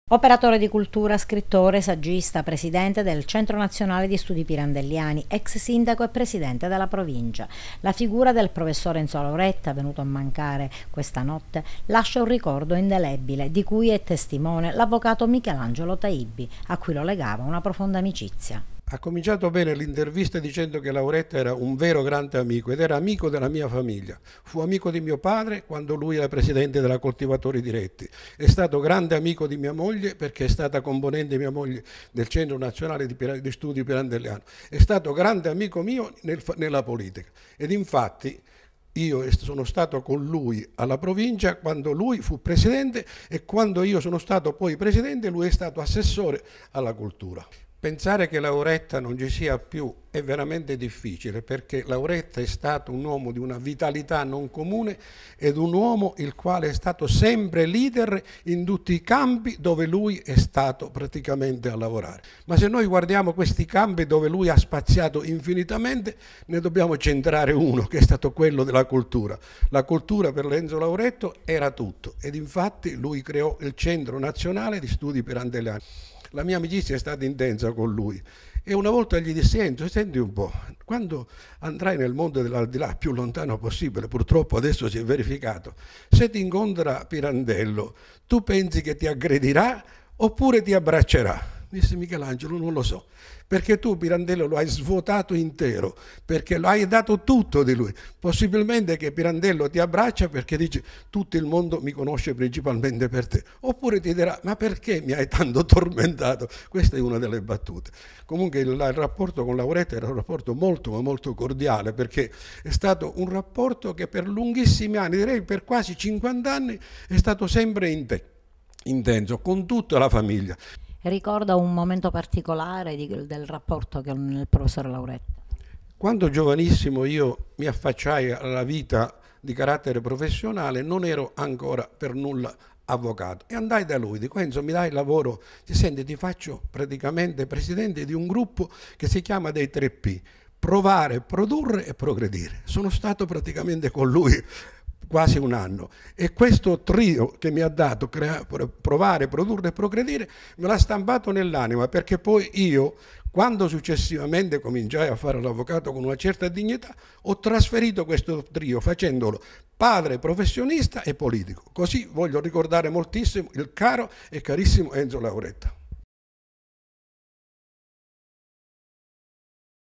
Operatore di cultura, scrittore, saggista, presidente del Centro Nazionale di Studi Pirandelliani, ex sindaco e presidente della provincia. La figura del professor Enzo Lauretta, venuto a mancare questa notte, lascia un ricordo indelebile di cui è testimone l'avvocato Michelangelo Taibbi, a cui lo legava una profonda amicizia. Ha cominciato bene l'intervista dicendo che Lauretta era un vero grande amico ed era amico della mia famiglia. Fu amico di mio padre quando lui era presidente della Coltivatori Diretti. È stato grande amico di mia moglie perché è stata componente mia moglie del Centro Nazionale di Studi Pirandelliano. È stato grande amico mio nella politica. Ed infatti io sono stato con lui alla provincia quando lui fu presidente e quando io sono stato poi presidente lui è stato assessore alla cultura. Pensare che Lauretta non ci sia più è veramente difficile perché Lauretta è stato un uomo di una vitalità non comune ed un uomo il quale è stato sempre leader in tutti i campi dove lui è stato praticamente a lavorare. Ma se noi guardiamo questi campi dove lui ha spaziato infinitamente, ne dobbiamo centrare uno che è stato quello della cultura. La cultura per Enzo Lauretto era tutto ed infatti lui creò il Centro Nazionale di Studi Pirandelliani. La mia amicizia è stata intensa con lui e una volta gli dissi: senti un po', quando andrai nel mondo dell'aldilà più lontano possibile, purtroppo adesso si è verificato, se ti incontra Pirandello, tu pensi che ti aggredirà oppure ti abbraccerà? Disse Michelangelo: non lo so, perché tu Pirandello lo hai svuotato intero, perché lo hai dato tutto di lui. Possibilmente che Pirandello ti abbraccia perché dice: tutto il mondo mi conosce principalmente per te, oppure ti dirà: ma perché mi hai tanto tormentato? Questa è una delle battute. Comunque il rapporto con Lauretta era un rapporto molto ma molto cordiale, perché è stato un rapporto che per lunghissimi anni, direi per quasi 50 anni, è stato sempre intenso con tutta la famiglia. Ricorda un momento particolare del rapporto con il professor Lauretta? Quando giovanissimo io mi affacciai alla vita di carattere professionale, non ero ancora per nulla avvocato e andai da lui, dico: Enzo, mi dai lavoro? Senti, ti faccio praticamente presidente di un gruppo che si chiama dei 3P: provare, produrre e progredire. Sono stato praticamente con lui quasi un anno e questo trio che mi ha dato provare, produrre e progredire me l'ha stampato nell'anima, perché poi io, quando successivamente cominciai a fare l'avvocato con una certa dignità, ho trasferito questo trio facendolo padre, professionista e politico. Così voglio ricordare moltissimo il caro e carissimo Enzo Lauretta.